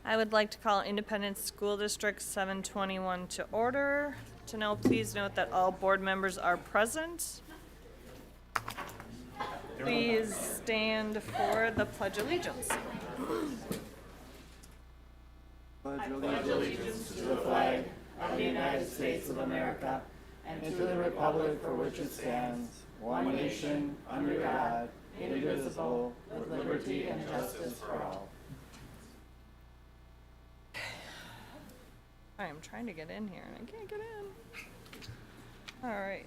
I would like to call Independence School District 721 to order. To know, please note that all board members are present. Please stand for the Pledge of Allegiance. Pledge allegiance to the flag of the United States of America and to the republic for which it stands, one nation, under God, indivisible, with liberty and justice for all. I am trying to get in here and I can't get in. All right.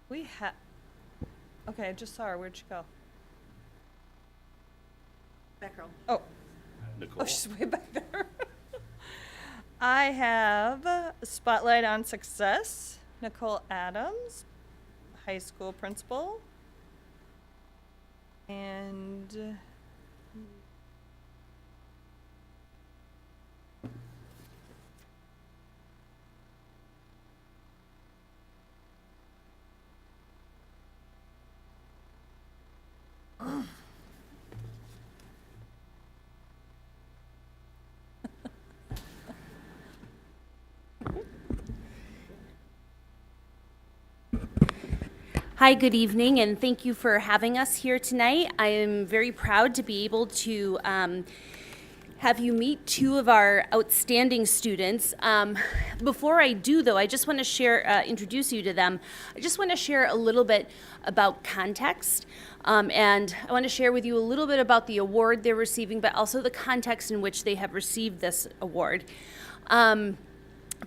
We have, okay, I just saw her. Where'd she go? Back row. Oh. Nicole. Oh, she's way back there. I have Spotlight on Success, Nicole Adams, high school principal. And Hi, good evening, and thank you for having us here tonight. I am very proud to be able to have you meet two of our outstanding students. Before I do, though, I just want to share, introduce you to them. I just want to share a little bit about context, and I want to share with you a little bit about the award they're receiving, but also the context in which they have received this award.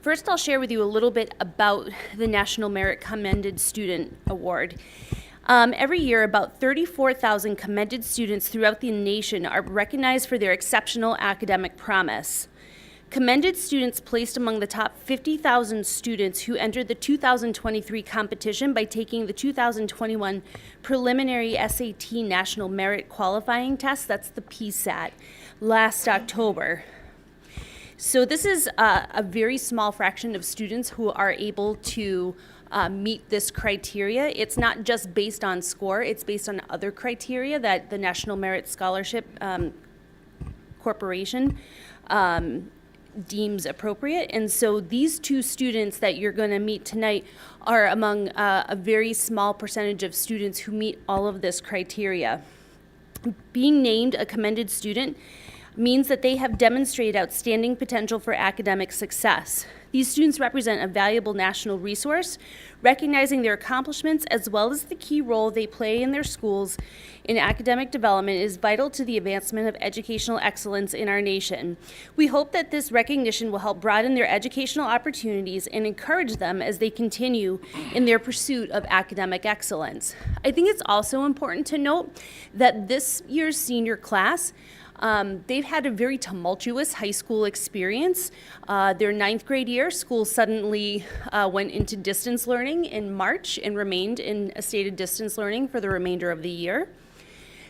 First, I'll share with you a little bit about the National Merit Commended Student Award. Every year, about 34,000 commended students throughout the nation are recognized for their exceptional academic promise. Commended students placed among the top 50,000 students who entered the 2023 competition by taking the 2021 preliminary SAT National Merit Qualifying Test, that's the PSAT, last October. So this is a very small fraction of students who are able to meet this criteria. It's not just based on score, it's based on other criteria that the National Merit Scholarship Corporation deems appropriate. And so these two students that you're going to meet tonight are among a very small percentage of students who meet all of this criteria. Being named a commended student means that they have demonstrated outstanding potential for academic success. These students represent a valuable national resource, recognizing their accomplishments as well as the key role they play in their schools in academic development is vital to the advancement of educational excellence in our nation. We hope that this recognition will help broaden their educational opportunities and encourage them as they continue in their pursuit of academic excellence. I think it's also important to note that this year's senior class they've had a very tumultuous high school experience. Their ninth grade year, school suddenly went into distance learning in March and remained in a state of distance learning for the remainder of the year.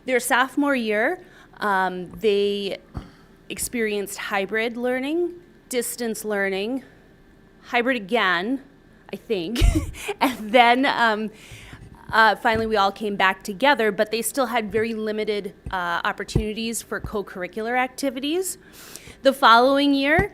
Their sophomore year, they experienced hybrid learning, distance learning, hybrid again, I think, and then finally, we all came back together, but they still had very limited opportunities for co-curricular activities. The following year,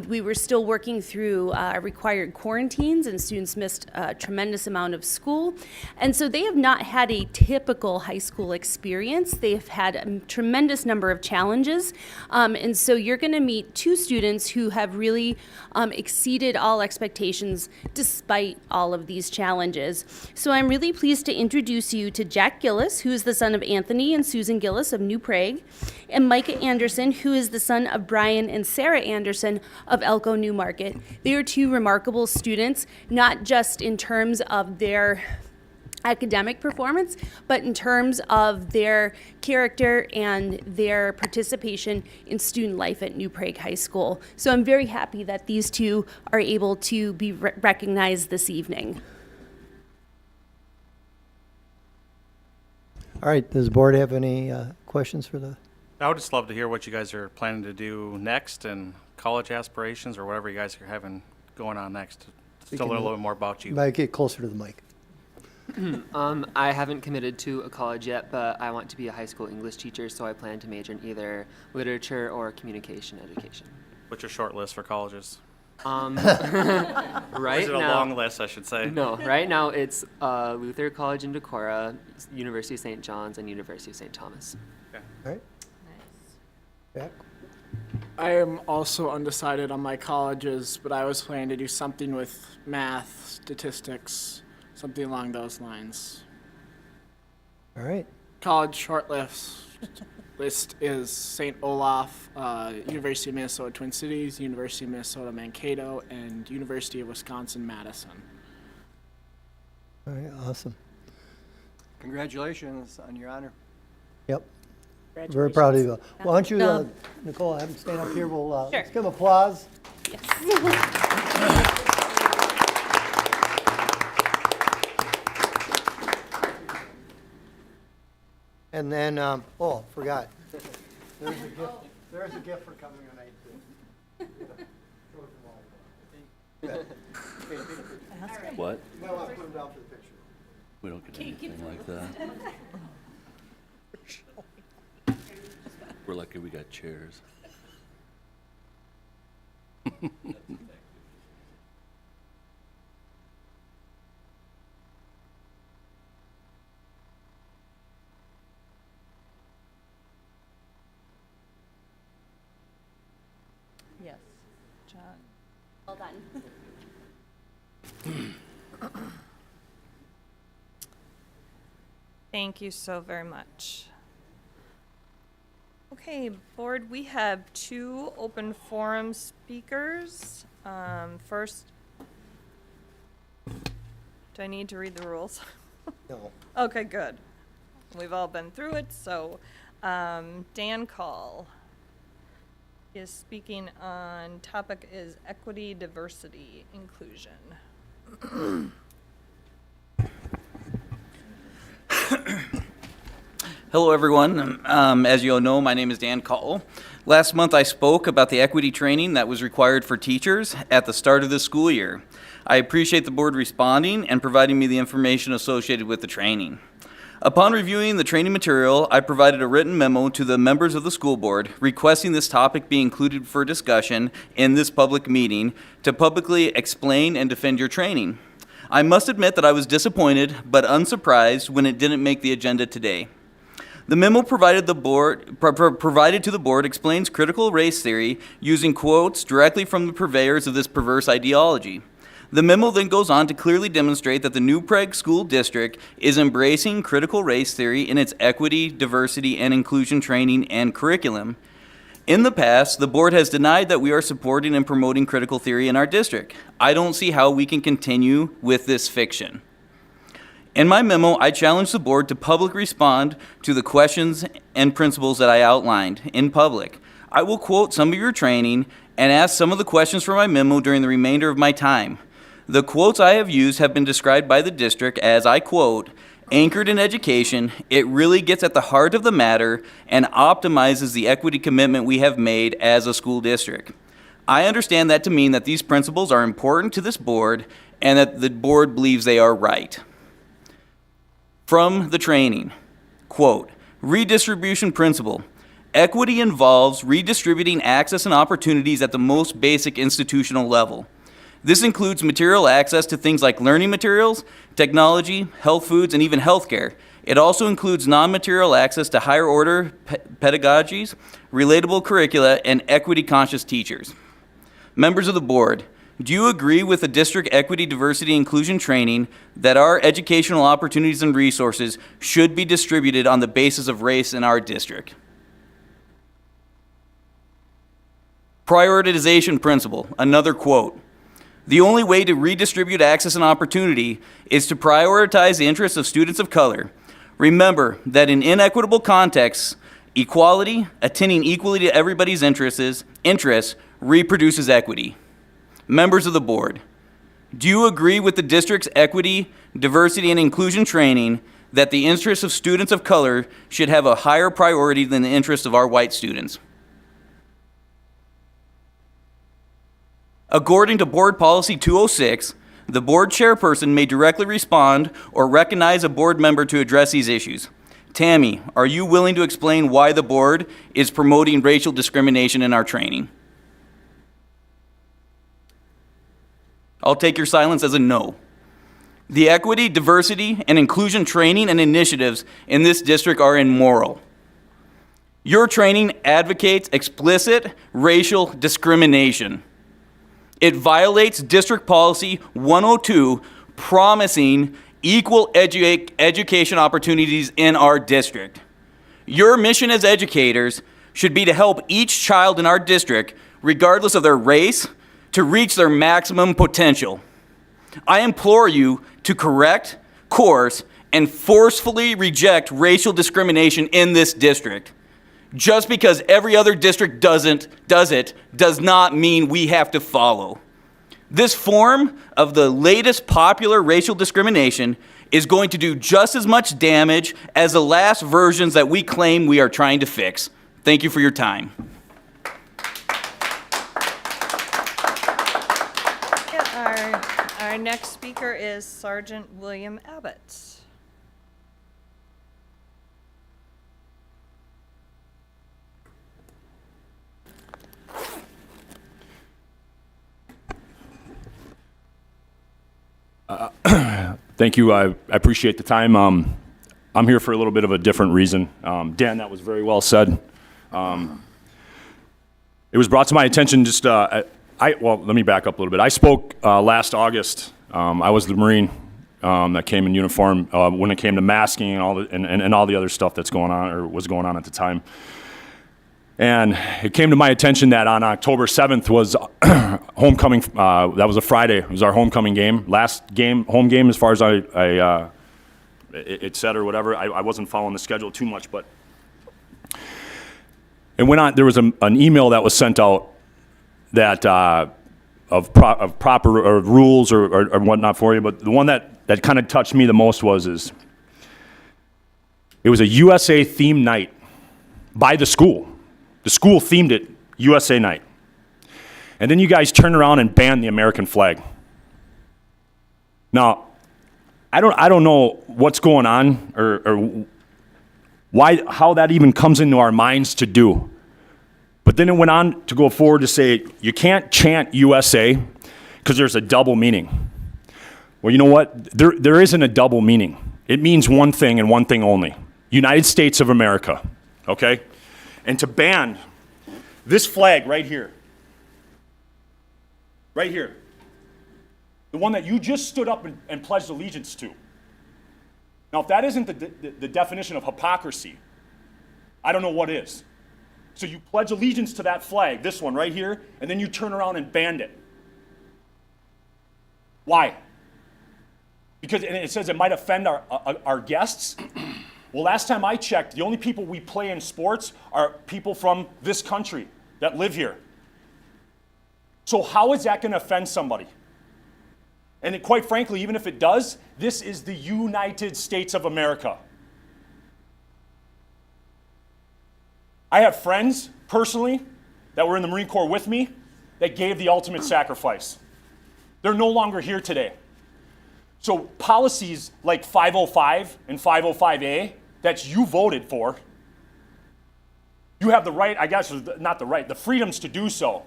we were still working through required quarantines, and students missed a tremendous amount of school. And so they have not had a typical high school experience. They've had a tremendous number of challenges. And so you're going to meet two students who have really exceeded all expectations despite all of these challenges. So I'm really pleased to introduce you to Jack Gillis, who is the son of Anthony and Susan Gillis of New Prague, and Micah Anderson, who is the son of Brian and Sarah Anderson of Elko New Market. They are two remarkable students, not just in terms of their academic performance, but in terms of their character and their participation in student life at New Prague High School. So I'm very happy that these two are able to be recognized this evening. All right, does the board have any questions for the? I would just love to hear what you guys are planning to do next and college aspirations or whatever you guys are having going on next. Just a little bit more about you. Might get closer to the mic. I haven't committed to a college yet, but I want to be a high school English teacher, so I plan to major in either literature or communication education. What's your short list for colleges? Right Or is it a now, long list, I should say? no, right now it's Luther College in Decorah, University of St. John's, and University of St. Thomas. All right. Jack? I am also undecided on my colleges, but I was planning to do something with math, statistics, something along those lines. All right. College short list is St. Olaf, University of Minnesota Twin Cities, University of Minnesota Mankato, and University of Wisconsin-Madison. All right, awesome. Congratulations on your honor. Yep. Very proud of you. Why don't you, No. Nicole, have him stand up here. We'll, Sure. let's give him applause. And then, forgot. There's a gift for coming tonight, too. What? You might want to put him down for the picture. We don't get anything like that. We're lucky we got chairs. Yes. John. Well done. Thank you so very much. Okay, board, we have 2 open forum speakers. First, do I need to read the rules? No. Okay, good. We've all been through it, so Dan Call is speaking on topic is equity, diversity, inclusion. Hello, everyone. As you all know, my name is Dan Call. Last month, I spoke about the equity training that was required for teachers at the start of the school year. I appreciate the board responding and providing me the information associated with the training. Upon reviewing the training material, I provided a written memo to the members of the school board requesting this topic be included for discussion in this public meeting to publicly explain and defend your training. I must admit that I was disappointed but unsurprised when it didn't make the agenda today. The memo provided to the board explains critical race theory using quotes directly from the purveyors of this perverse ideology. The memo then goes on to clearly demonstrate that the New Prague School District is embracing critical race theory in its equity, diversity, and inclusion training and curriculum. In the past, the board has denied that we are supporting and promoting critical theory in our district. I don't see how we can continue with this fiction. In my memo, I challenged the board to publicly respond to the questions and principles that I outlined in public. I will quote some of your training and ask some of the questions from my memo during the remainder of my time. The quotes I have used have been described by the district as, I quote, anchored in education, it really gets at the heart of the matter and optimizes the equity commitment we have made as a school district. I understand that to mean that these principles are important to this board and that the board believes they are right. From the training, quote, redistribution principle. Equity involves redistributing access and opportunities at the most basic institutional level. This includes material access to things like learning materials, technology, health foods, and even healthcare. It also includes non-material access to higher order pedagogies, relatable curricula, and equity-conscious teachers. Members of the board, do you agree with the district equity, diversity, inclusion training that our educational opportunities and resources should be distributed on the basis of race in our district? Prioritization principle, another quote. The only way to redistribute access and opportunity is to prioritize the interests of students of color. Remember that in inequitable contexts, equality, attending equally to everybody's interests, reproduces equity. Members of the board, do you agree with the district's equity, diversity, and inclusion training that the interests of students of color should have a higher priority than the interests of our white students? According to Board Policy 206, The board chairperson may directly respond or recognize a board member to address these issues. Tammy, are you willing to explain why the board is promoting racial discrimination in our training? I'll take your silence as a no. The equity, diversity, and inclusion training and initiatives in this district are immoral. Your training advocates explicit racial discrimination. It violates District Policy 102, promising equal education opportunities in our district. Your mission as educators should be to help each child in our district, regardless of their race, to reach their maximum potential. I implore you to correct, course, and forcefully reject racial discrimination in this district. Just because every other district does it does not mean we have to follow. This form of the latest popular racial discrimination is going to do just as much damage as the last versions that we claim we are trying to fix. Thank you for your time. Our next speaker is Sergeant William Abbott. Thank you. I appreciate the time. I'm here for a little bit of a different reason. Dan, that was very well said. It was brought to my attention just, well, let me back up a little bit. I spoke last August. I was the Marine that came in uniform when it came to masking and all the other stuff that's going on or was going on at the time. And it came to my attention that on October 7th was homecoming. That was a Friday. It was our homecoming game. Last game, home game, as far as it said or whatever. I wasn't following the schedule too much, but it went on. There was an email that was sent out that of proper rules or whatnot for you. But the one that kind of touched me the most was it was a USA themed night by the school. The school themed it USA Night. And then you guys turned around and banned the American flag. Now, I don't know what's going on or how that even comes into our minds to do. But then it went on to go forward to say you can't chant USA because there's a double meaning. Well, you know what? There isn't a double meaning. It means one thing and one thing only. United States of America. Okay? And to ban this flag right here, the one that you just stood up and pledged allegiance to. Now, if that isn't the definition of hypocrisy, I don't know what is. So you pledge allegiance to that flag, this one right here, and then you turn around and ban it. Why? Because it says it might offend our guests. Well, last time I checked, the only people we play in sports are people from this country that live here. So how is that going to offend somebody? And quite frankly, even if it does, this is the United States of America. I have friends, personally, that were in the Marine Corps with me that gave the ultimate sacrifice. They're no longer here today. So policies like 505 and 505A that you voted for, you have the right, I guess, not the right, the freedoms to do so.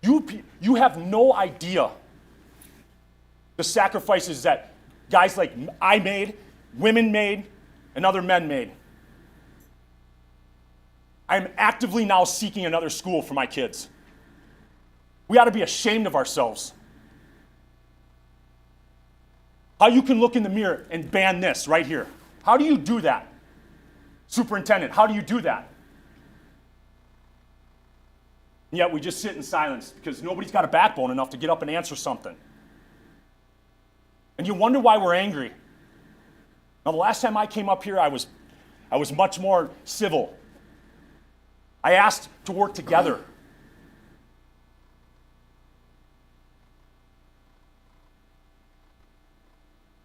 You have no idea the sacrifices that guys like I made, women made, and other men made. I'm actively now seeking another school for my kids. We ought to be ashamed of ourselves. How you can look in the mirror and ban this right here. How do you do that? Superintendent, how do you do that? And yet we just sit in silence because nobody's got a backbone enough to get up and answer something. And you wonder why we're angry. Now, the last time I came up here, I was much more civil. I asked to work together.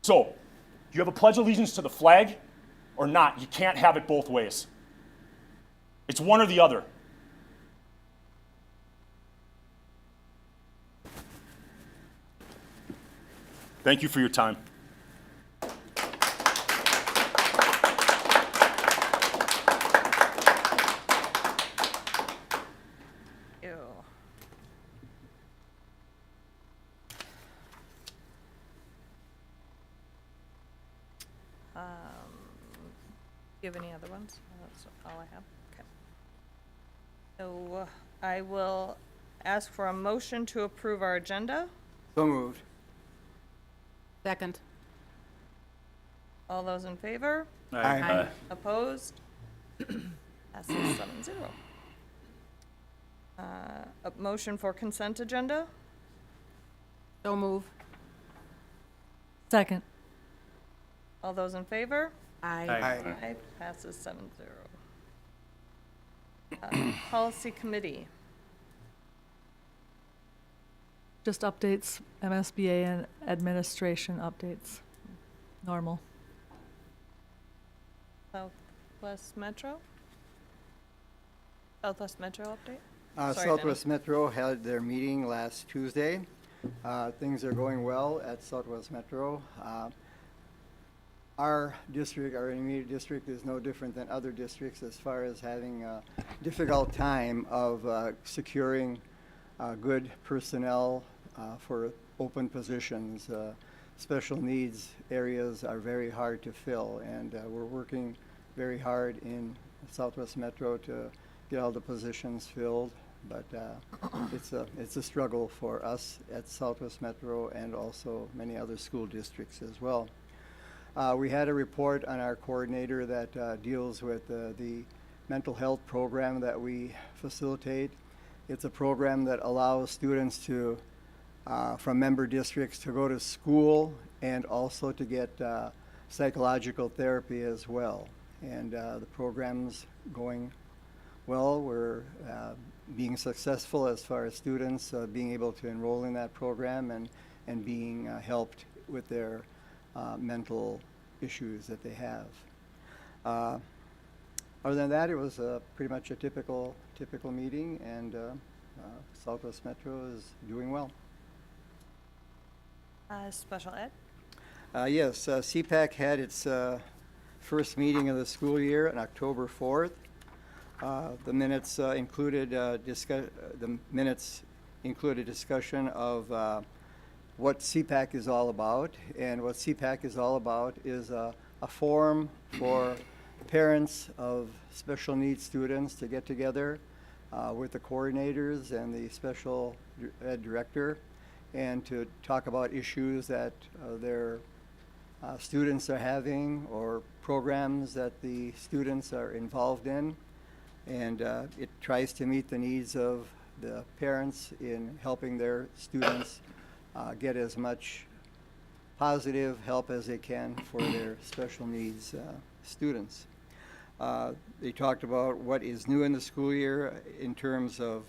So, you have a pledge of allegiance to the flag or not? You can't have it both ways. It's one or the other. Thank you for your time. Ew. Do you have any other ones? That's all I have. Okay. So I will ask for a motion to approve our agenda. So moved. Second. All those in favor? Aye. Opposed? Passes 7-0. A motion for consent agenda? So move. Second. All those in favor? Aye. Aye. Passes 7-0. Policy committee. Just updates, MSBA and administration updates. Normal. Southwest Metro? Southwest Metro update? Sorry, Southwest Metro had their meeting last Tuesday. Things are going well at Southwest Metro. Our district, our immediate district, is no different than other districts as far as having a difficult time of securing good personnel for open positions. Special needs areas are very hard to fill, and we're working very hard in Southwest Metro to get all the positions filled. But it's a struggle for us at Southwest Metro and also many other school districts as well. We had a report on our coordinator that deals with the mental health program that we facilitate. It's a program that allows students to, from member districts, to go to school and also to get psychological therapy as well. And the program's going well. We're being successful as far as students being able to enroll in that program and being helped with their mental issues that they have. Other than that, it was pretty much a typical meeting, and Southwest Metro is doing well. Special ed? Yes, CPAC had its first meeting of the school year on October 4th. The minutes included discussion of what CPAC is all about, and what CPAC is all about is a forum for parents of special needs students to get together with the coordinators and the special ed director and to talk about issues that their students are having or programs that the students are involved in. And it tries to meet the needs of the parents in helping their students get as much positive help as they can for their special needs students. They talked about what is new in the school year in terms of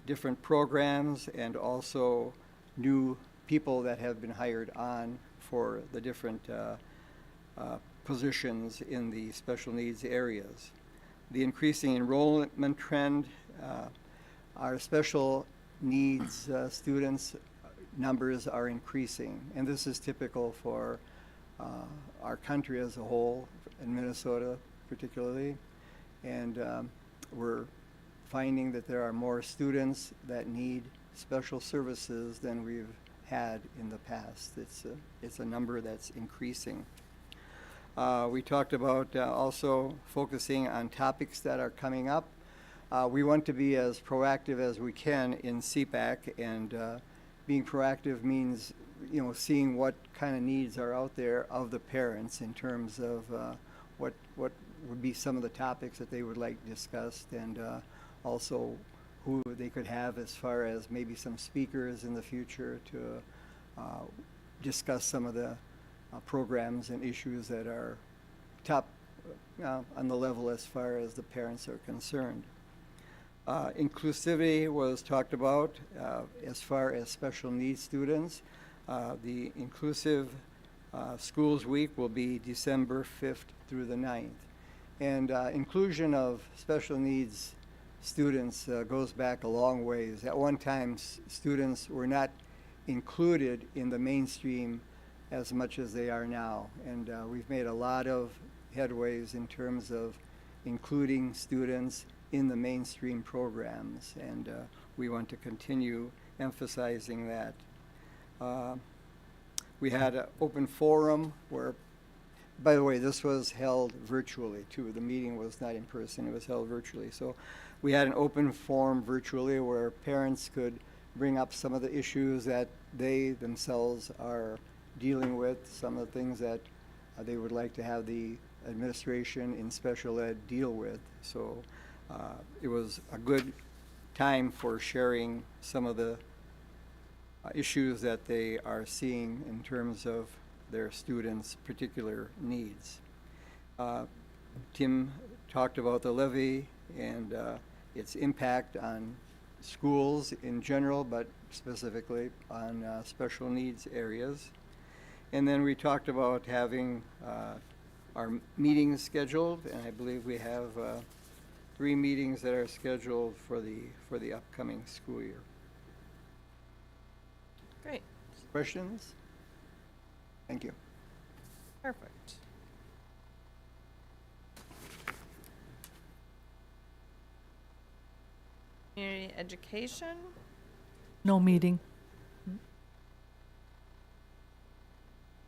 different programs and also new people that have been hired on for the different positions in the special needs areas. The increasing enrollment trend, our special needs students numbers are increasing, and this is typical for our country as a whole, in Minnesota particularly, and we're finding that there are more students that need special services than we've had in the past. It's a number that's increasing. We talked about also focusing on topics that are coming up. We want to be as proactive as we can in CPAC, and being proactive means, seeing what kind of needs are out there of the parents in terms of what would be some of the topics that they would like discussed, and also who they could have as far as maybe some speakers in the future to discuss some of the programs and issues that are top on the level as far as the parents are concerned. Inclusivity was talked about as far as special needs students. The Inclusive Schools Week will be December 5th through the 9th. And inclusion of special needs students goes back a long ways. At one time, students were not included in the mainstream as much as they are now. And we've made a lot of headways in terms of including students in the mainstream programs, and we want to continue emphasizing that. We had an open forum where, by the way, this was held virtually too. The meeting was not in person, it was held virtually. So we had an open forum virtually where parents could bring up some of the issues that they themselves are dealing with, some of the things that they would like to have the administration in special ed deal with. So it was a good time for sharing some of the issues that they are seeing in terms of their students' particular needs. Tim talked about the levy and its impact on schools in general, but specifically on special needs areas. And then we talked about having our meetings scheduled, and I believe we have 3 meetings that are scheduled for the upcoming school year. Great. Questions? Thank you. Perfect. Community education. No meeting.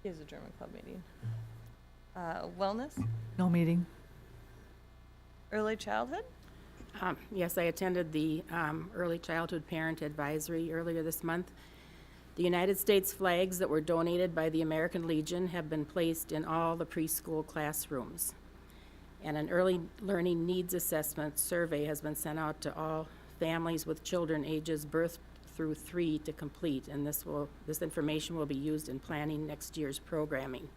Is a German club meeting. Wellness. No meeting. Early childhood. Yes, I attended the Early Childhood Parent Advisory earlier this month. The United States flags that were donated by the American Legion have been placed in all the preschool classrooms. And an early learning needs assessment survey has been sent out to all families with children ages birth through 3 to complete, and this information will be used in planning next year's programming.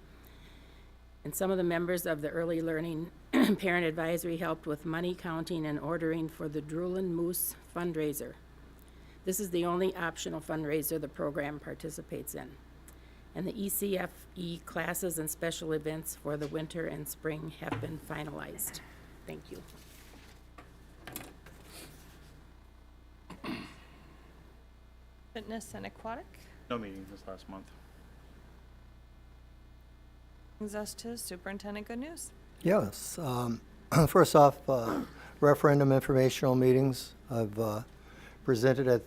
And some of the members of the Early Learning Parent Advisory helped with money counting and ordering for the Droolen Moose fundraiser. This is the only optional fundraiser the program participates in. And the ECFE classes and special events for the winter and spring have been finalized. Thank you. Fitness and aquatic. No meeting this last month. Brings us to superintendent good news. Yes. First off, referendum informational meetings. I've presented at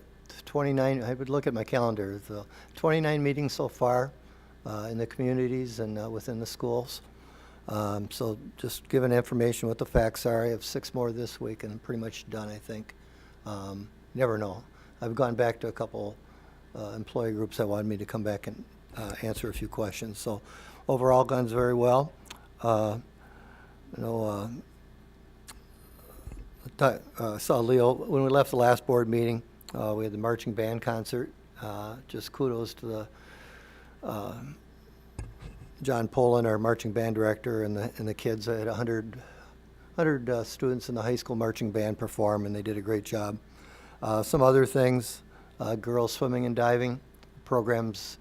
29, I would look at my calendar, the 29 meetings so far in the communities and within the schools. So just giving information what the facts are. I have 6 more this week and I'm pretty much done, I think. Never know. I've gone back to a couple employee groups that wanted me to come back and answer a few questions. So overall, guns very well. Saw Leo when we left the last board meeting. We had the marching band concert. Just kudos to the John Poland, our marching band director, and the kids. I had 100 students in the high school marching band perform, and they did a great job. Some other things, girls swimming and diving programs.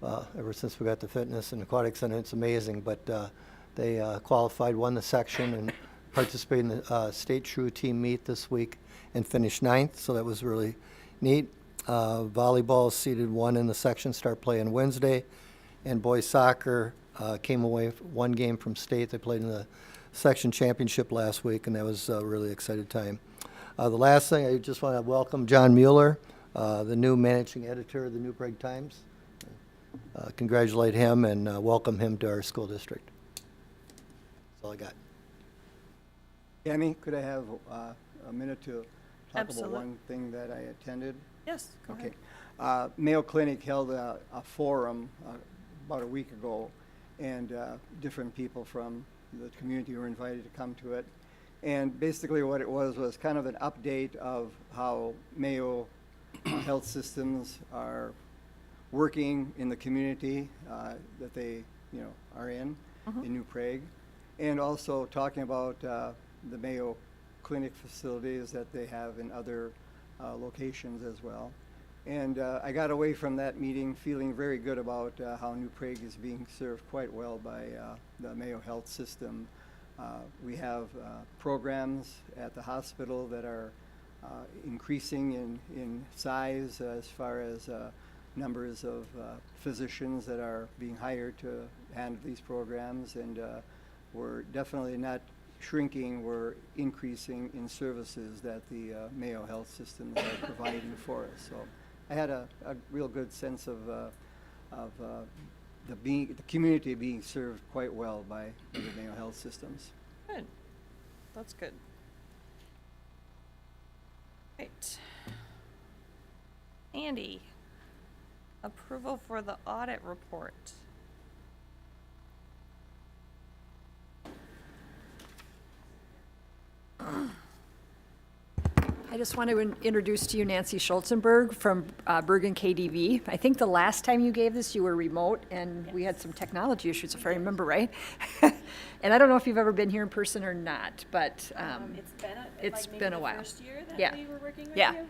Ever since we got the fitness and aquatic center, it's amazing. But they qualified, won the section, and participated in the state true team meet this week and finished 9th. So that was really neat. Volleyball seeded 1 in the section, start playing Wednesday, and boys soccer came away 1 game from state. They played in the section championship last week, and that was a really exciting time. The last thing, I just want to welcome John Mueller, the new managing editor of the New Prague Times. Congratulate him and welcome him to our school district. That's all I got. Tammy, could I have a minute to talk Absolutely. about one thing that I attended? Yes, go Okay. ahead. Mayo Clinic held a forum about a week ago, and different people from the community were invited to come to it. And basically what it was kind of an update of how Mayo health systems are working in the community that they are in New Prague, and also talking about the Mayo Clinic facilities that they have in other locations as well. And I got away from that meeting feeling very good about how New Prague is being served quite well by the Mayo Health System. We have programs at the hospital that are increasing in size as far as numbers of physicians that are being hired to handle these programs, and we're definitely not shrinking, we're increasing in services that the Mayo Health systems are providing for us. So I had a real good sense of the community being served quite well by the Mayo Health systems. Good. That's good. Right. Andy, approval for the audit report. I just want to introduce to you Nancy Schulzenberg from Bergen KDV. I think the last time you gave this, you were remote, and we had some technology issues, if I remember right. And I don't know if you've ever been here in person or not, but it's been a while. First year that Yeah. we were working with Yeah. you?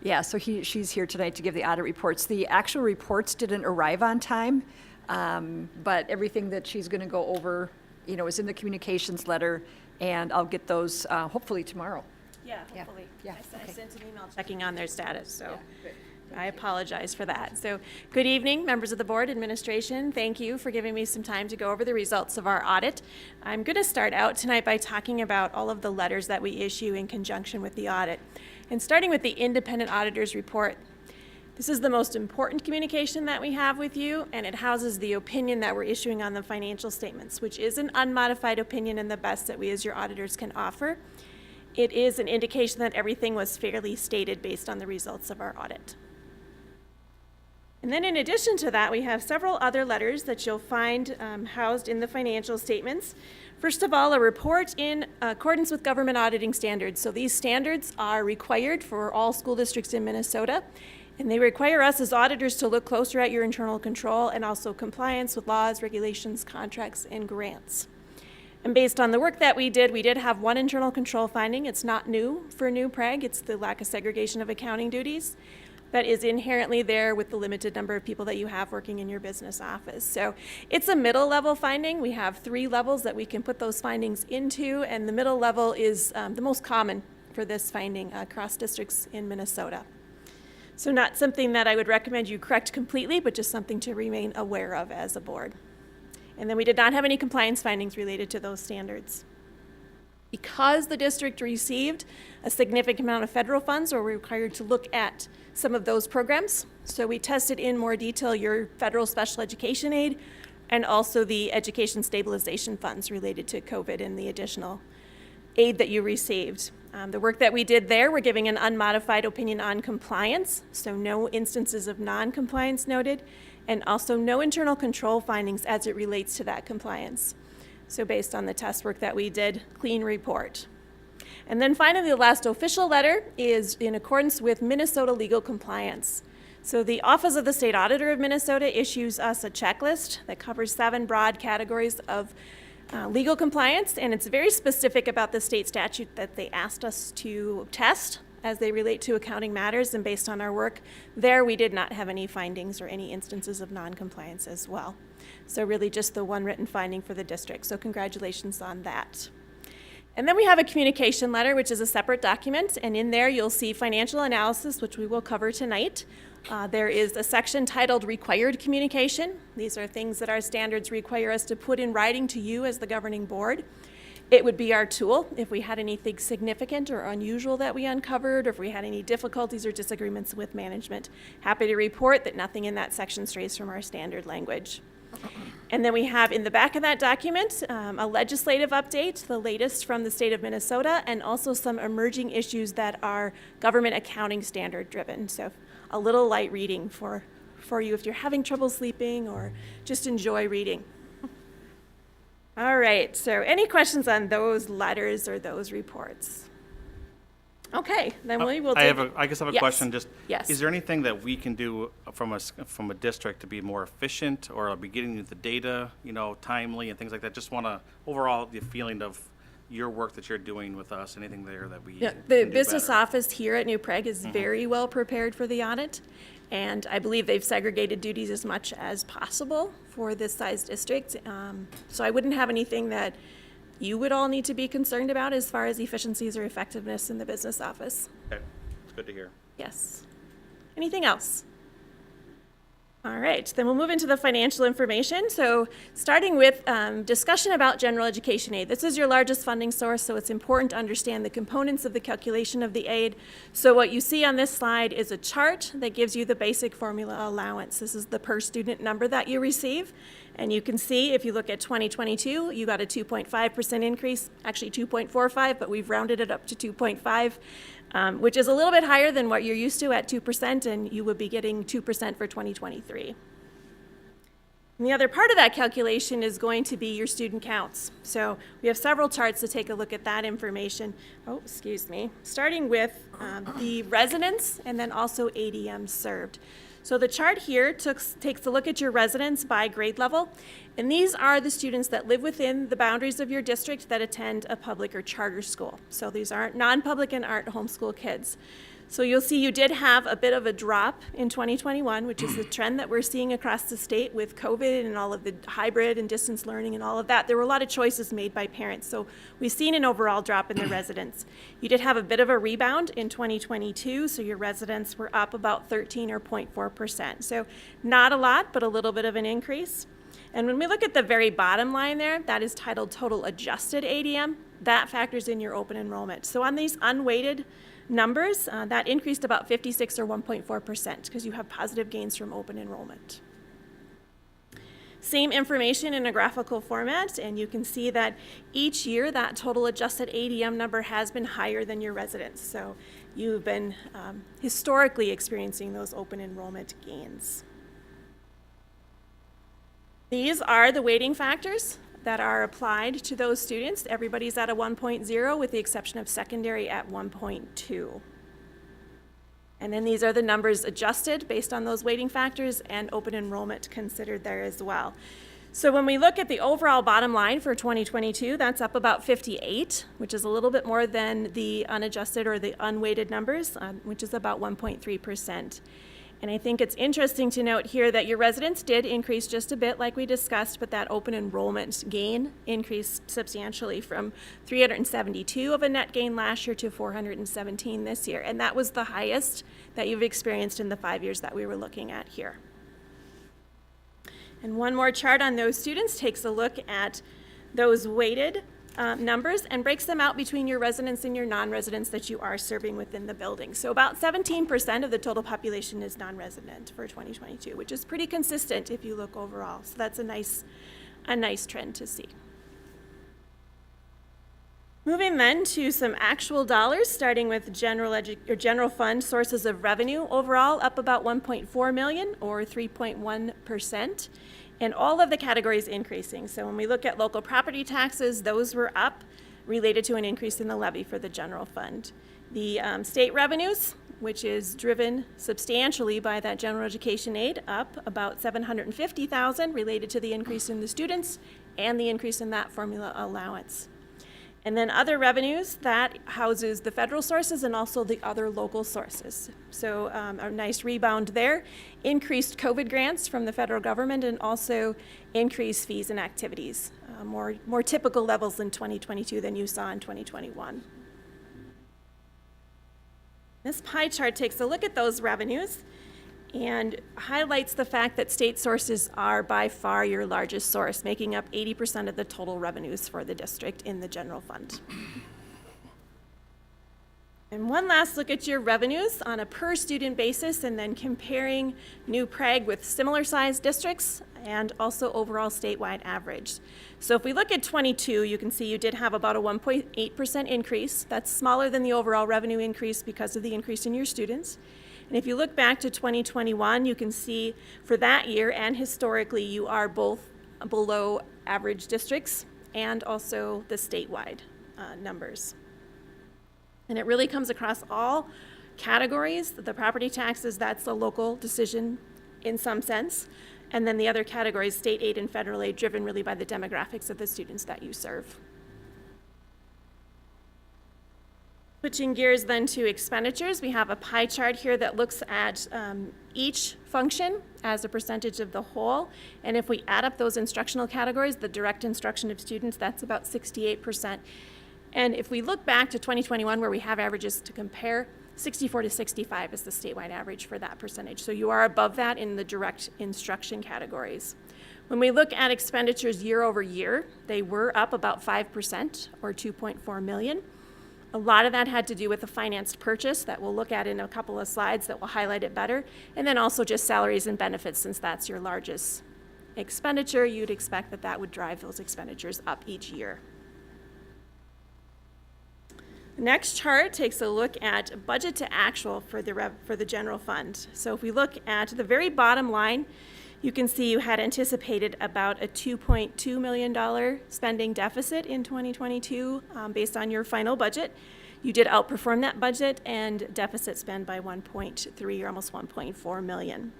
Yeah, so she's here tonight to give the audit reports. The actual reports didn't arrive on time, but everything that she's going to go over, is in the communications letter, and I'll get those hopefully tomorrow. Yeah, hopefully. Yeah, I okay. sent an email checking on their status, so good. I apologize for that. So, good evening, members of the board, administration. Thank you for giving me some time to go over the results of our audit. I'm going to start out tonight by talking about all of the letters that we issue in conjunction with the audit. And starting with the independent auditor's report. This is the most important communication that we have with you, and it houses the opinion that we're issuing on the financial statements, which is an unmodified opinion and the best that we as your auditors can offer. It is an indication that everything was fairly stated based on the results of our audit. And then in addition to that, we have several other letters that you'll find housed in the financial statements. First of all, a report in accordance with government auditing standards. So these standards are required for all school districts in Minnesota, and they require us as auditors to look closer at your internal control and also compliance with laws, regulations, contracts, and grants. And based on the work that we did have one internal control finding. It's not new for New Prague. It's the lack of segregation of accounting duties that is inherently there with the limited number of people that you have working in your business office. So it's a middle level finding. We have 3 levels that we can put those findings into, and the middle level is the most common for this finding across districts in Minnesota. So not something that I would recommend you correct completely, but just something to remain aware of as a board. And then we did not have any compliance findings related to those standards. Because the district received a significant amount of federal funds, we're required to look at some of those programs. So we tested in more detail your federal special education aid and also the education stabilization funds related to COVID and the additional aid that you received. The work that we did there, we're giving an unmodified opinion on compliance, so no instances of non-compliance noted, and also no internal control findings as it relates to that compliance. So based on the test work that we did, clean report. And then finally, the last official letter is in accordance with Minnesota legal compliance. So the Office of the State Auditor of Minnesota issues us a checklist that covers 7 broad categories of legal compliance, and it's very specific about the state statute that they asked us to test as they relate to accounting matters, and based on our work there, we did not have any findings or any instances of non-compliance as well. So really just the one written finding for the district, so congratulations on that. And then we have a communication letter, which is a separate document, and in there you'll see financial analysis, which we will cover tonight. There is a section titled Required Communication. These are things that our standards require us to put in writing to you as the governing board. It would be our tool if we had anything significant or unusual that we uncovered, or if we had any difficulties or disagreements with management. Happy to report that nothing in that section strays from our standard language. And then we have in the back of that document a legislative update, the latest from the state of Minnesota, and also some emerging issues that are government accounting standard driven. So a little light reading for you if you're having trouble sleeping or just enjoy reading. All right, so any questions on those letters or those reports? Okay, then we will I take... guess I have a Yes. question. Just Yes. is there anything that we can do from a district to be more efficient, or are we getting the data, timely and things like that? Just want to overall the feeling of your work that you're doing with us. Anything there that we Yeah, can the do business better? office here at New Prague is very well prepared for the audit, and I believe they've segregated duties as much as possible for this size district. So I wouldn't have anything that you would all need to be concerned about as far as efficiencies or effectiveness in the business office. Okay, it's good to hear. Yes. Anything else? All right, then we'll move into the financial information. So starting with discussion about general education aid. This is your largest funding source, so it's important to understand the components of the calculation of the aid. So what you see on this slide is a chart that gives you the basic formula allowance. This is the per student number that you receive. And you can see if you look at 2022, you got a 2.5% increase, actually 2.45, but we've rounded it up to 2.5. Which is a little bit higher than what you're used to at 2%, and you would be getting 2% for 2023. And the other part of that calculation is going to be your student counts. So we have several charts to take a look at that information. Oh, excuse me. Starting with the residents and then also ADM served. So the chart here takes a look at your residents by grade level, and these are the students that live within the boundaries of your district that attend a public or charter school. So these aren't non-public and aren't homeschool kids. So you'll see you did have a bit of a drop in 2021, which is the trend that we're seeing across the state with COVID and all of the hybrid and distance learning and all of that. There were a lot of choices made by parents. So we've seen an overall drop in the residents. You did have a bit of a rebound in 2022, so your residents were up about 13 or 0.4%. So not a lot, but a little bit of an increase. And when we look at the very bottom line there, that is titled total adjusted ADM. That factors in your open enrollment. So on these unweighted numbers, that increased about 56 or 1.4% because you have positive gains from open enrollment. Same information in a graphical format, and you can see that each year that total adjusted ADM number has been higher than your residents. So you've been historically experiencing those open enrollment gains. These are the weighting factors that are applied to those students. Everybody's at a 1.0 with the exception of secondary at 1.2. And then these are the numbers adjusted based on those weighting factors and open enrollment considered there as well. So when we look at the overall bottom line for 2022, that's up about 58, which is a little bit more than the unadjusted or the unweighted numbers, which is about 1.3%. And I think it's interesting to note here that your residents did increase just a bit like we discussed, but that open enrollment gain increased substantially from 372 of a net gain last year to 417 this year. And that was the highest that you've experienced in the 5 years that we were looking at here. And one more chart on those students takes a look at those weighted numbers and breaks them out between your residents and your non-residents that you are serving within the building. So about 17% of the total population is non-resident for 2022, which is pretty consistent if you look overall. So that's a nice trend to see. Moving then to some actual dollars, starting with general fund sources of revenue. Overall, up about 1.4 million or 3.1%. And all of the categories increasing. So when we look at local property taxes, those were up related to an increase in the levy for the general fund. The state revenues, which is driven substantially by that general education aid, up about $750,000 related to the increase in the students and the increase in that formula allowance. And then other revenues, that houses the federal sources and also the other local sources. So a nice rebound there. Increased COVID grants from the federal government and also increased fees and activities. More typical levels in 2022 than you saw in 2021. This pie chart takes a look at those revenues and highlights the fact that state sources are by far your largest source, making up 80% of the total revenues for the district in the general fund. And one last look at your revenues on a per student basis and then comparing New Prague with similar sized districts and also overall statewide average. So if we look at 22, you can see you did have about a 1.8% increase. That's smaller than the overall revenue increase because of the increase in your students. And if you look back to 2021, you can see for that year and historically, you are both below average districts and also the statewide numbers. And it really comes across all categories. The property taxes, that's a local decision in some sense. And then the other categories, state aid and federal aid, driven really by the demographics of the students that you serve. Switching gears then to expenditures, we have a pie chart here that looks at each function as a percentage of the whole. And if we add up those instructional categories, the direct instruction of students, that's about 68%. And if we look back to 2021 where we have averages to compare, 64 to 65 is the statewide average for that percentage. So you are above that in the direct instruction categories. When we look at expenditures year over year, they were up about 5% or 2.4 million. A lot of that had to do with the financed purchase that we'll look at in a couple of slides that will highlight it better. And then also just salaries and benefits, since that's your largest expenditure, you'd expect that that would drive those expenditures up each year. The next chart takes a look at budget to actual for the general fund. So if we look at the very bottom line, you can see you had anticipated about a $2.2 million spending deficit in 2022 based on your final budget. You did outperform that budget and deficit spend by 1.3 or almost 1.4 million.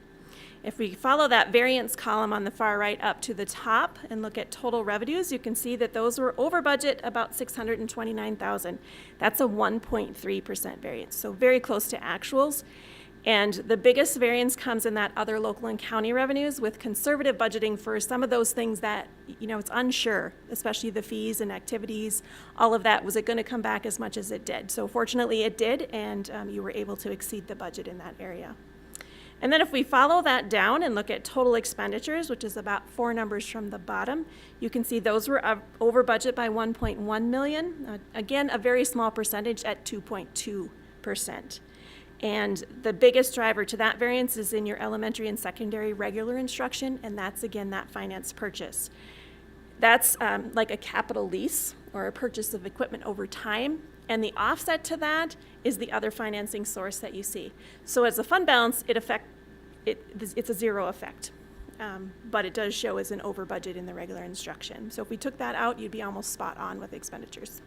If we follow that variance column on the far right up to the top and look at total revenues, you can see that those were over budget about $629,000. That's a 1.3% variance, so very close to actuals. And the biggest variance comes in that other local and county revenues with conservative budgeting for some of those things that, it's unsure, especially the fees and activities, all of that. Was it going to come back as much as it did? So fortunately it did, and you were able to exceed the budget in that area. And then if we follow that down and look at total expenditures, which is about 4 numbers from the bottom, you can see those were over budget by 1.1 million. Again, a very small percentage at 2.2%. And the biggest driver to that variance is in your elementary and secondary regular instruction, and that's, again, that finance purchase. That's like a capital lease or a purchase of equipment over time, and the offset to that is the other financing source that you see. So as a fund balance, it's a zero effect, but it does show as an over budget in the regular instruction. So if we took that out, you'd be almost spot on with expenditures.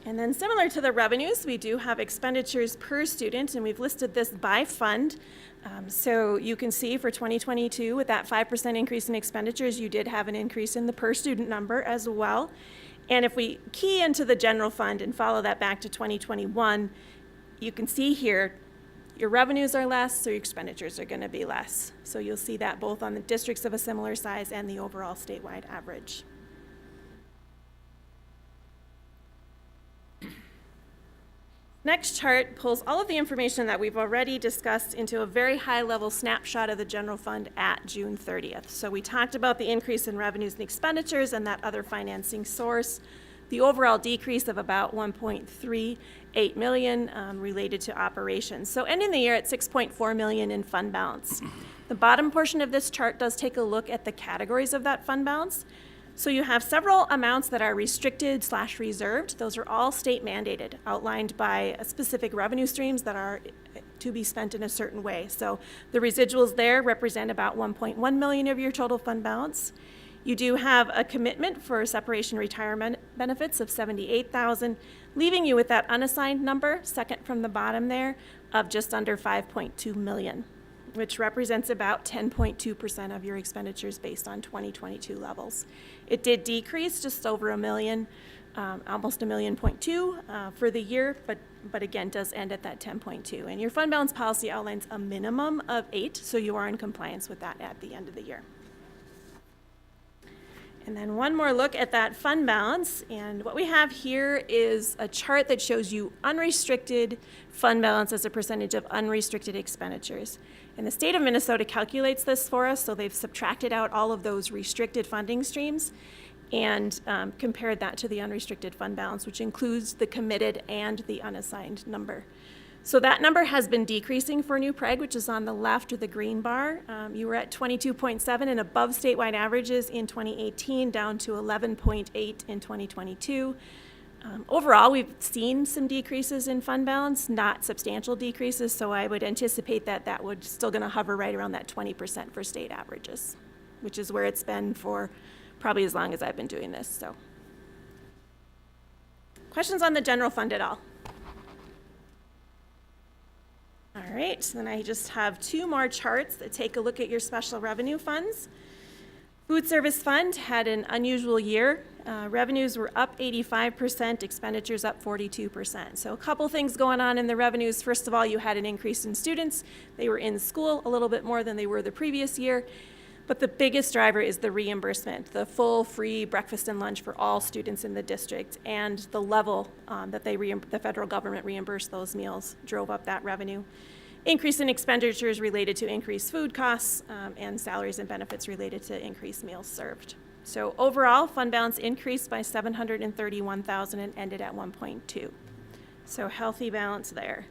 And then similar to the revenues, we do have expenditures per student, and we've listed this by fund. So you can see for 2022, with that 5% increase in expenditures, you did have an increase in the per student number as well. And if we key into the general fund and follow that back to 2021, you can see here, your revenues are less, so your expenditures are going to be less. So you'll see that both on the districts of a similar size and the overall statewide average. Next chart pulls all of the information that we've already discussed into a very high-level snapshot of the general fund at June 30th. So we talked about the increase in revenues and expenditures and that other financing source, the overall decrease of about 1.38 million related to operations. So ending the year at 6.4 million in fund balance. The bottom portion of this chart does take a look at the categories of that fund balance. So you have several amounts that are restricted/reserved. Those are all state mandated, outlined by specific revenue streams that are to be spent in a certain way. So the residuals there represent about 1.1 million of your total fund balance. You do have a commitment for separation retirement benefits of 78,000, leaving you with that unassigned number, second from the bottom there, of just under 5.2 million, which represents about 10.2% of your expenditures based on 2022 levels. It did decrease just over $1 million, almost $1.2 million for the year, but again, does end at that 10.2. And your fund balance policy outlines a minimum of 8, so you are in compliance with that at the end of the year. And then one more look at that fund balance, and what we have here is a chart that shows you unrestricted fund balance as a percentage of unrestricted expenditures. And the state of Minnesota calculates this for us, so they've subtracted out all of those restricted funding streams and compared that to the unrestricted fund balance, which includes the committed and the unassigned number. So that number has been decreasing for New Prague, which is on the left with the green bar. You were at 22.7 and above statewide averages in 2018, down to 11.8 in 2022. Overall, we've seen some decreases in fund balance, not substantial decreases, so I would anticipate that that would still going to hover right around that 20% for state averages, which is where it's been for probably as long as I've been doing this. So, questions on the general fund at all? All right, so then I just have 2 more charts that take a look at your special revenue funds. Food Service Fund had an unusual year. Revenues were up 85%, expenditures up 42%. So a couple things going on in the revenues. First of all, you had an increase in students. They were in school a little bit more than they were the previous year. But the biggest driver is the reimbursement, the full free breakfast and lunch for all students in the district, and the level that the federal government reimbursed those meals drove up that revenue. Increase in expenditures related to increased food costs and salaries and benefits related to increased meals served. So overall, fund balance increased by $731,000 and ended at 1.2. So healthy balance there.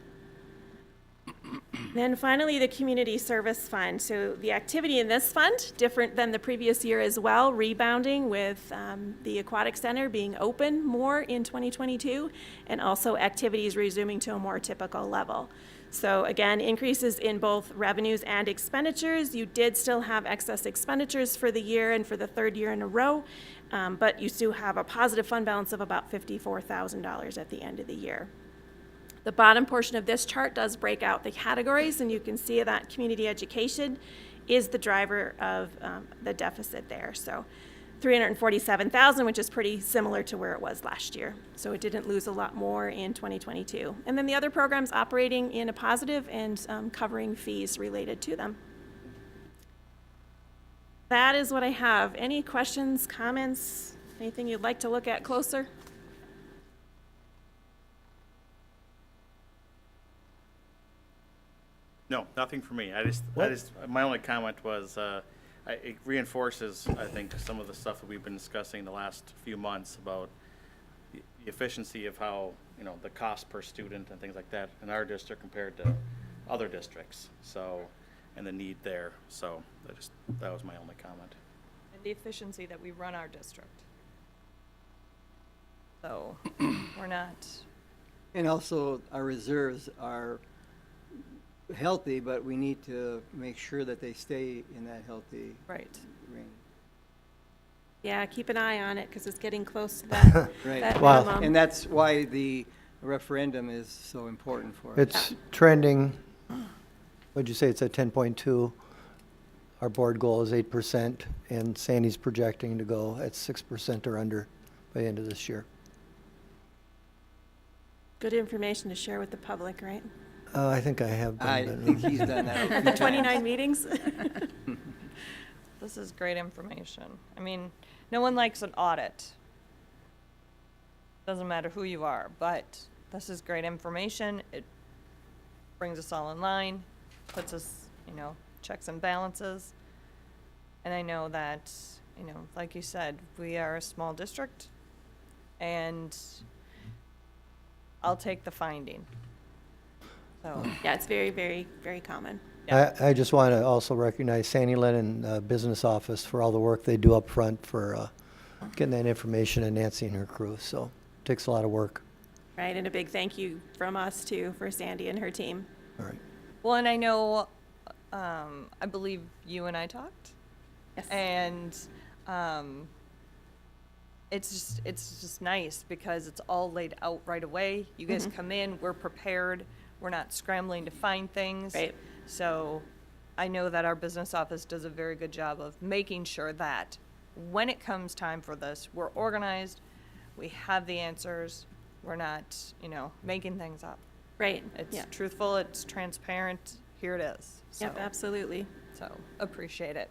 Then finally, the community service fund. So the activity in this fund, different than the previous year as well, rebounding with the aquatic center being open more in 2022, and also activities resuming to a more typical level. So again, increases in both revenues and expenditures. You did still have excess expenditures for the year and for the third year in a row, but you still have a positive fund balance of about $54,000 at the end of the year. The bottom portion of this chart does break out the categories, and you can see that community education is the driver of the deficit there. So $347,000, which is pretty similar to where it was last year. So it didn't lose a lot more in 2022. And then the other programs operating in a positive and covering fees related to them. That is what I have. Any questions, comments, anything you'd like to look at closer? No, nothing for me. My only comment was, it reinforces, I think, some of the stuff that we've been discussing the last few months about the efficiency of how, the cost per student and things like that in our district compared to other districts. So, and the need there. So that was my only comment. And the efficiency that we run our district. So we're not. And also, our reserves are healthy, but we need to make sure that they stay in that healthy Right. range. Yeah, keep an eye on it because it's getting close to that, Right. that Wow. minimum. And that's why the referendum is so important for us. It's trending, what'd you say, it's at 10.2. Our board goal is 8%, and Sandy's projecting to go at 6% or under by the end of this year. Good information to share with the public, right? I think I have been. I think he's done that. a few The times. 29 meetings? This is great information. I mean, no one likes an audit. Doesn't matter who you are, but this is great information. It brings us all in line, puts us, checks and balances. And I know that, like you said, we are a small district, and I'll take the finding. So, Yeah, it's very, very, very common. I just want to also recognize Sandy Lynn and Business Office for all the work they do up front for getting that information, and Nancy and her crew. So it takes a lot of work. Right, and a big thank you from us too for Sandy and her team. All right. well, and I know, I believe you and I talked. Yes. And it's just nice because it's all laid out right away. You guys come in, we're prepared. We're not scrambling to find things. Right. So I know that our business office does a very good job of making sure that when it comes time for this, we're organized, we have the answers, we're not, making things up. Right, It's yeah. truthful, it's transparent, here it is. Yep, So- absolutely. So, appreciate it.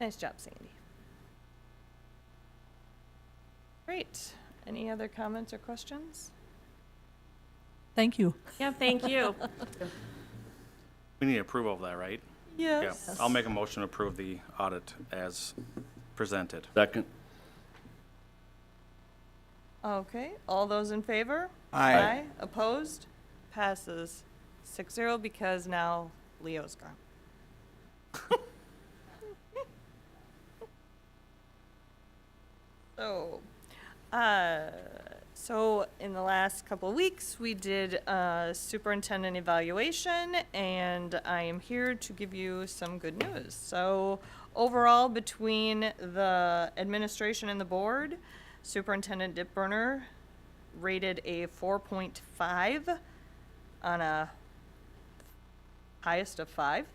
Nice job, Sandy. Great. Any other comments or questions? Thank you. Yeah, thank you. We need approval of that, right? Yes. Yeah. I'll make a motion to approve the audit as presented. Second. Okay, all those in favor? Aye. Opposed? Passes 6-0 because now Leo's gone. So in the last couple of weeks, we did a superintendent evaluation, and I am here to give you some good news. So overall, between the administration and the board, Superintendent Dipburner rated a 4.5 on a highest of 5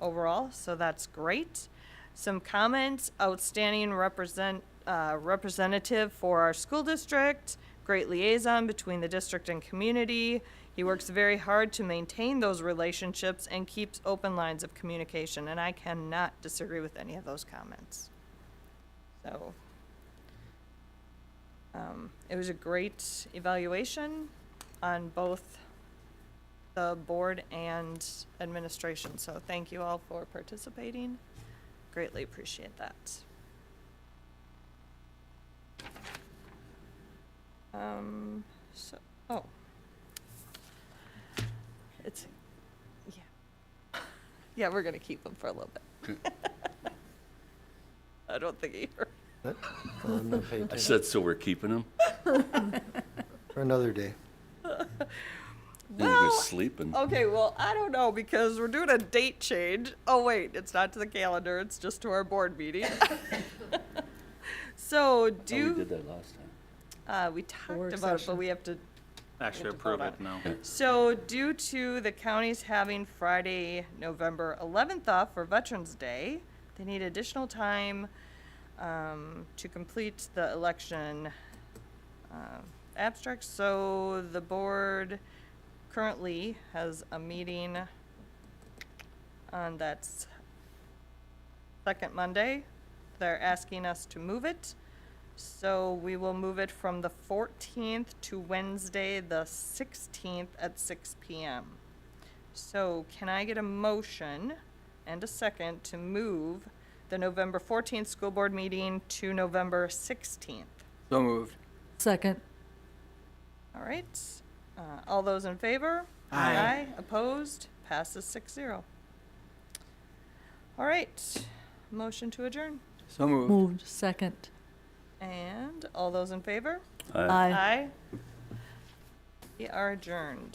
overall, so that's great. Some comments: outstanding representative for our school district, great liaison between the district and community. He works very hard to maintain those relationships and keeps open lines of communication, and I cannot disagree with any of those comments. So, it was a great evaluation on both the board and administration, so thank you all for participating. Greatly appreciate that. It's, yeah. Yeah, we're gonna keep them for a little bit. I don't think he heard. What? Oh, I'm not paying I attention. said, so we're keeping them? For another day. Then he Well, was sleeping. Okay, well, I don't know, because we're doing a date change. Oh, wait, it's not to the calendar, it's just to our board meeting. So, Oh, we do, did that last time. we talked about it, but we have to, Actually have to vote approve on it now. so due to the counties having Friday, November 11th off for Veterans Day, they need additional time to complete the election abstracts. So the board currently has a meeting on that second Monday. They're asking us to move it. So we will move it from the 14th to Wednesday, the 16th at 6 p.m. So can I get a motion and a second to move the November 14th school board meeting to November 16th? So moved. Second. All right. All those in favor? Aye. Opposed? Passes 6-0. All right. Motion to adjourn. So moved. Moved. Second. And all those in favor? Aye. Aye. We are adjourned.